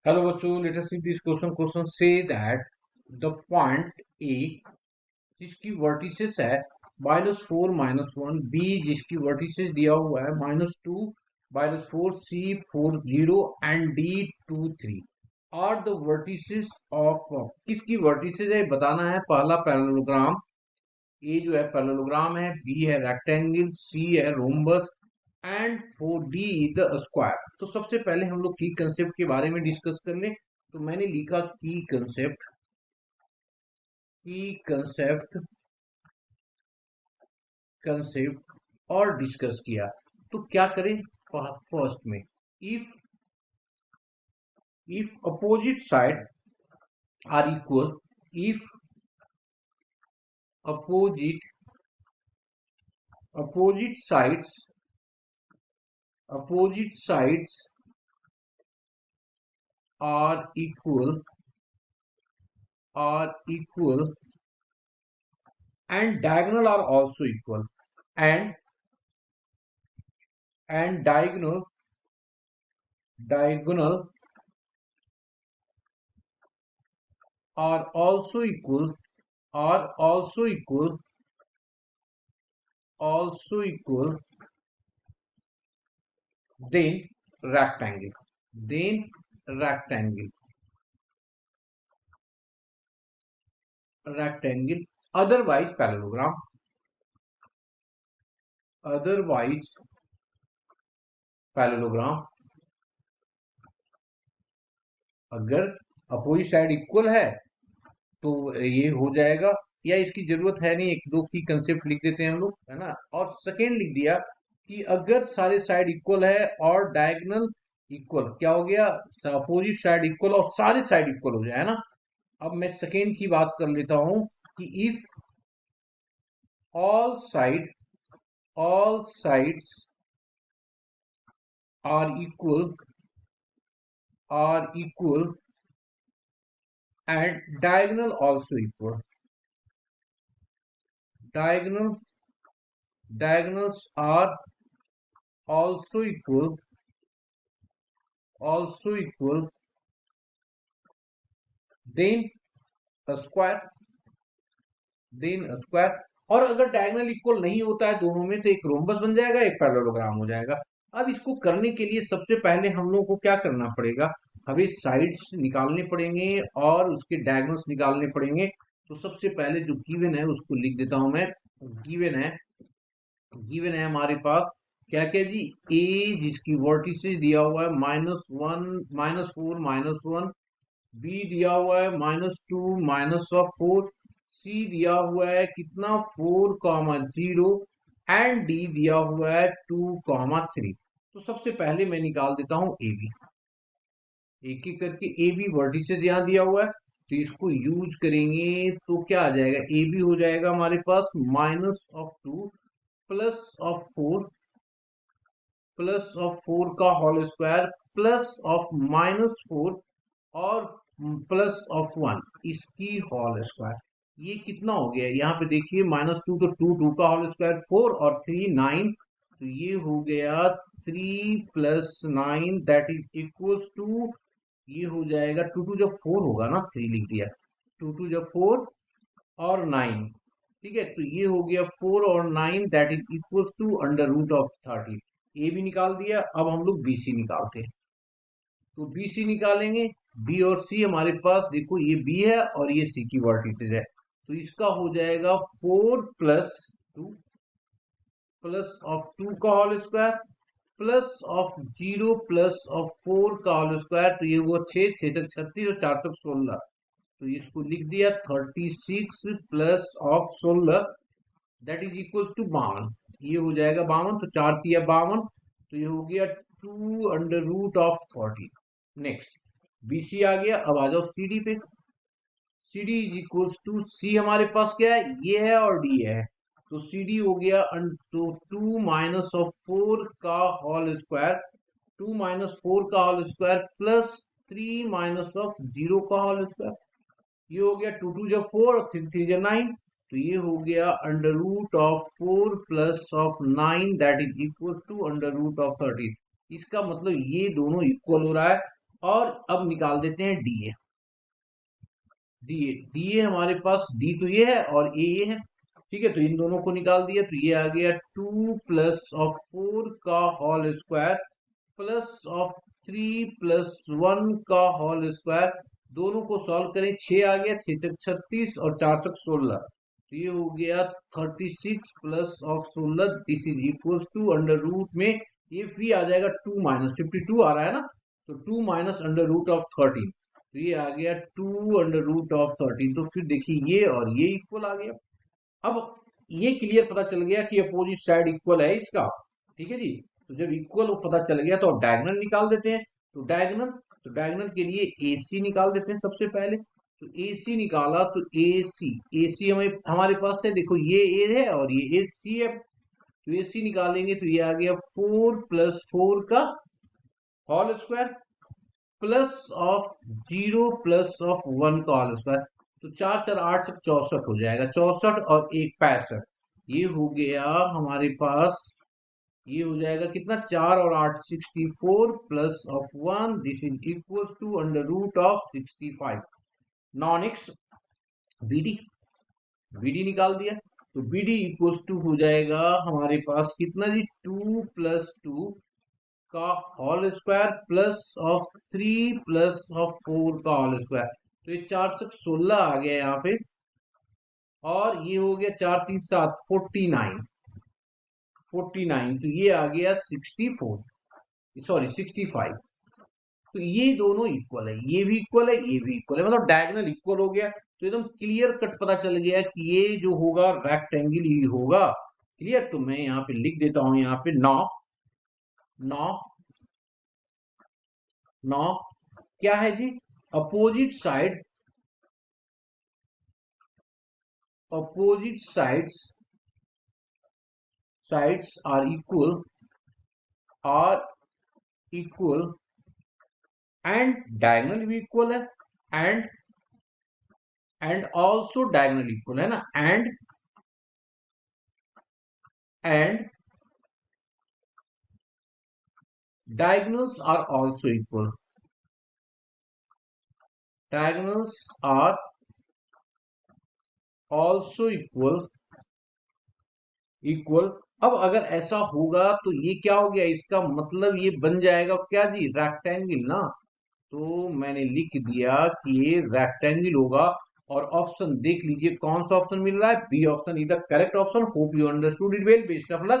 Hello बच्चों, let us see this question. Question say that the point A जिसकी vertices है -4 -1, B जिसकी vertices दिया हुआ है -2 -4, C 4 0 and D 2 3 are the vertices of किसकी वर्टिसेस है बताना है। पहला पैरेललोग्राम, ए जो है पैरेललोग्राम है, बी है रेक्टेंगल, सी है rhombus and 4D the square. तो सबसे पहले हम लोग की कंसेप्ट के बारे में डिस्कस कर ले। तो मैंने लिखा की कंसेप्ट कंसेप्ट और डिस्कस किया। तो क्या करें फर्स्ट में, if if opposite side are equal, if opposite opposite sides opposite sides are equal and diagonal are also equal and diagonal are also equal are also equal then rectangle then rectangle rectangle otherwise parallelogram otherwise parallelogram अगर opposite side equal है तो ये हो जाएगा, या इसकी जरूरत है नहीं, एक दो की कंसेप्ट लिख देते हैं हम लोग, है ना। और सेकेंड लिख दिया कि अगर सारे साइड इक्वल है और डायगोनल इक्वल, क्या हो गया, अपोजिट साइड इक्वल और सारे साइड इक्वल हो जाए, है ना। अब मैं सेकेंड की बात कर लेता हूं कि if all sides are equal and diagonal also equal, diagonals are also equal then a square और अगर डायगोनल इक्वल नहीं होता है दोनों में तो एक रोम्बस बन जाएगा, एक पैरेललोग्राम हो जाएगा। अब इसको करने के लिए सबसे पहले हम लोगों को क्या करना पड़ेगा, हमें साइड्स निकालने पड़ेंगे और उसके डायगोनल्स निकालने पड़ेंगे। तो सबसे पहले जो गिवन है उसको लिख देता हूं मैं। गिवन है हमारे पास क्या क्या जी, ए जिसकी वर्टिसेस दिया हुआ है -1 -4 -1, बी दिया हुआ है -2 -4, सी दिया हुआ है कितना 4 0 एंड डी दिया हुआ है 2 3। तो सबसे पहले मैं निकाल देता हूं ए बी, एक एक करके। ए बी वर्टिसेस यहां दिया हुआ है तो इसको यूज करेंगे तो क्या आ जाएगा, ए बी हो जाएगा हमारे पास -2 प्लस ऑफ 4 का होल स्क्वायर प्लस ऑफ -4 और प्लस ऑफ 1 इसकी होल स्क्वायर। ये कितना हो गया, यहाँ पे देखिए -2 तो 2 का होल स्क्वायर 4 और 3 9, तो ये हो गया 3 + 9 दैट इज इक्वल्स टू, ये हो जाएगा 2 जब 4 होगा ना, 3 लिख दिया, 2 जब 4 और 9, ठीक है। तो ये हो गया 4 और 9 दैट इज इक्वल्स टू √30। ए भी निकाल दिया। अब हम लोग बी सी निकालते हैं। तो बी सी निकालेंगे, बी और सी हमारे पास देखो, ये बी है और ये सी की वर्टिसेस है, तो इसका हो जाएगा 4 + 2 का whole square plus of 0 plus of 4 का होल स्क्वायर, तो ये हुआ 6 6 तक 36 और 4 तक 16, तो इसको लिख दिया 36 +16 दैट इज इक्वल्स टू 52। ये हो जाएगा 52, तो 4 तिया 52, तो ये हो गया 2 √30। नेक्स्ट बीसी आ गया। अब आ जाओ सीडी पे। C D is equals to, C हमारे पास क्या है, ये है और डी है, तो सी डी हो गया तो 2 -4 का होल स्क्वायर, 2 -4 का होल स्क्वायर +3 -0 का होल स्क्वायर। ये हो गया 2 जब 4 और 3 जब 9, तो ये हो गया √4 +9 दैट इज इक्वल टू √30। इसका मतलब ये दोनों इक्वल हो रहा है, और अब निकाल देते हैं डीए। डीए हमारे पास डी तो ये है और ए ये है, ठीक है। तो इन दोनों को निकाल दिया तो ये आ गया 2 प्लस ऑफ 4 का whole square plus of 3 plus 1 का होल स्क्वायर। दोनों को सॉल्व करें, 6 आ गया, 6 छक 36 और 4 छक 16, तो ये हो गया 36 plus of 16, this is equals to under root में ये फी आ जाएगा 2 माइनस 52 आ रहा है ना, तो 2 माइनस अंडर रूट ऑफ 13, तो ये आ गया 2 अंडर रूट ऑफ 13। तो फिर देखिए ये और ये इक्वल आ गया। अब ये क्लियर पता चल गया कि अपोजिट साइड इक्वल है इसका, ठीक है जी। तो जब इक्वल पता चल गया तो अब डायगोनल निकाल देते हैं। तो डायगोनल के लिए AC निकाल देते हैं सबसे पहले। तो AC निकाला तो AC हमें हमारे पास है, देखो ये A है और ये AC है, तो AC निकालेंगे तो ये आ गया 4 प्लस 4 का whole square plus of 0 plus of 1 का होल स्क्वायर। तो 4 4 8 तक 64 हो जाएगा, 64 और 1 65, ये हो गया हमारे पास, ये हो जाएगा कितना, 4 और 8 64 plus of 1, this is equals to under root of 65। Now next BD निकाल दिया तो BD इक्वल्स टू हो जाएगा हमारे पास कितना जी, 2 प्लस 2 का whole square plus of 3 plus of 4 का होल स्क्वायर। तो ये 4 तक 16 आ गया यहाँ पे, और ये हो गया 4 3 7 49, तो ये आ गया 64, सॉरी 65। तो ये दोनों इक्वल है, ये भी इक्वल है, ये भी इक्वल है, मतलब डायगोनल इक्वल हो गया। तो एकदम क्लियर कट पता चल गया कि ये जो होगा रेक्टेंगल ही होगा। क्लियर, तो मैं यहाँ पे लिख देता हूं, यहाँ पे 9 9 9 क्या है जी, opposite sides are equal and diagonal भी इक्वल है, एंड ऑल्सो डायगोनल इक्वल है ना, and diagonals are also equal, diagonals are also equal। अब अगर ऐसा होगा तो ये क्या हो गया, इसका मतलब ये बन जाएगा क्या जी, रेक्टेंगल ना। तो मैंने लिख दिया कि ये रेक्टेंगल होगा, और ऑप्शन देख लीजिए कौन सा ऑप्शन मिल रहा है, B option is the correct option. Hope you understood it well, best of luck.